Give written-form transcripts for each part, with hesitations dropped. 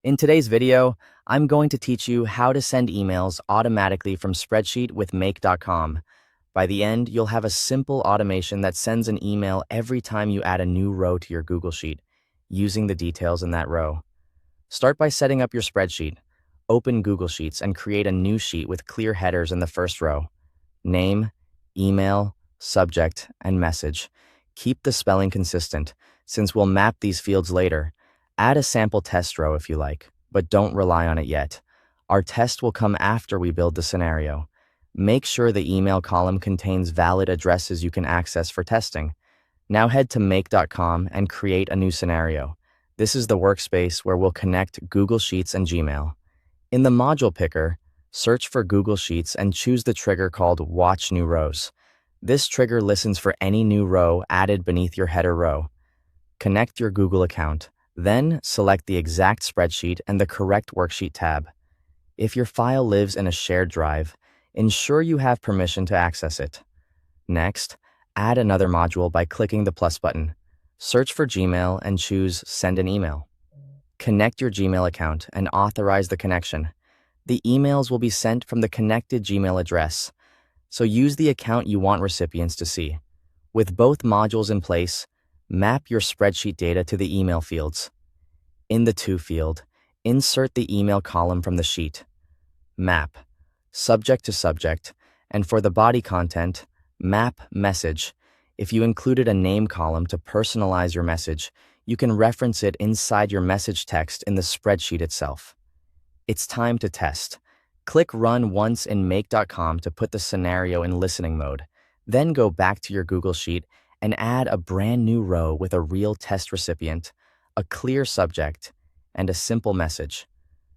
In today's video, I'm going to teach you how to send emails automatically from Spreadsheet with Make.com. By the end, you'll have a simple automation that sends an email every time you add a new row to your Google Sheet, using the details in that row. Start by setting up your spreadsheet. Open Google Sheets and create a new sheet with clear headers in the first row. Name, email, subject, and message. Keep the spelling consistent, since we'll map these fields later. Add a sample test row if you like, but don't rely on it yet. Our test will come after we build the scenario. Make sure the email column contains valid addresses you can access for testing. Now head to make.com and create a new scenario. This is the workspace where we'll connect Google Sheets and Gmail. In the module picker, search for Google Sheets and choose the trigger called Watch New Rows. This trigger listens for any new row added beneath your header row. Connect your Google account, then select the exact spreadsheet and the correct worksheet tab. If your file lives in a shared drive, ensure you have permission to access it. Next, add another module by clicking the plus button. Search for Gmail and choose Send an Email. Connect your Gmail account and authorize the connection. The emails will be sent from the connected Gmail address, so use the account you want recipients to see. With both modules in place, map your spreadsheet data to the email fields. In the To field, insert the email column from the sheet. Map, subject to subject, and for the body content, map message. If you included a name column to personalize your message, you can reference it inside your message text in the spreadsheet itself. It's time to test. Click Run once in Make.com to put the scenario in listening mode. Then go back to your Google Sheet and add a brand new row with a real test recipient, a clear subject, and a simple message.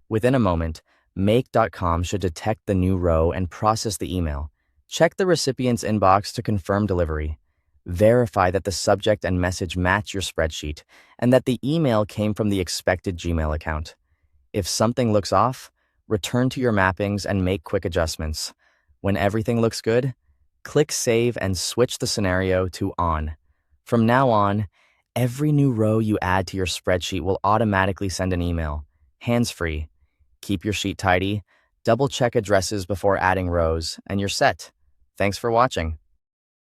Within a moment, Make.com should detect the new row and process the email. Check the recipient's inbox to confirm delivery. Verify that the subject and message match your spreadsheet and that the email came from the expected Gmail account. If something looks off, return to your mappings and make quick adjustments. When everything looks good, click Save and switch the scenario to On. From now on, every new row you add to your spreadsheet will automatically send an email, hands-free. Keep your sheet tidy, double-check addresses before adding rows, and you're set. Thanks for watching.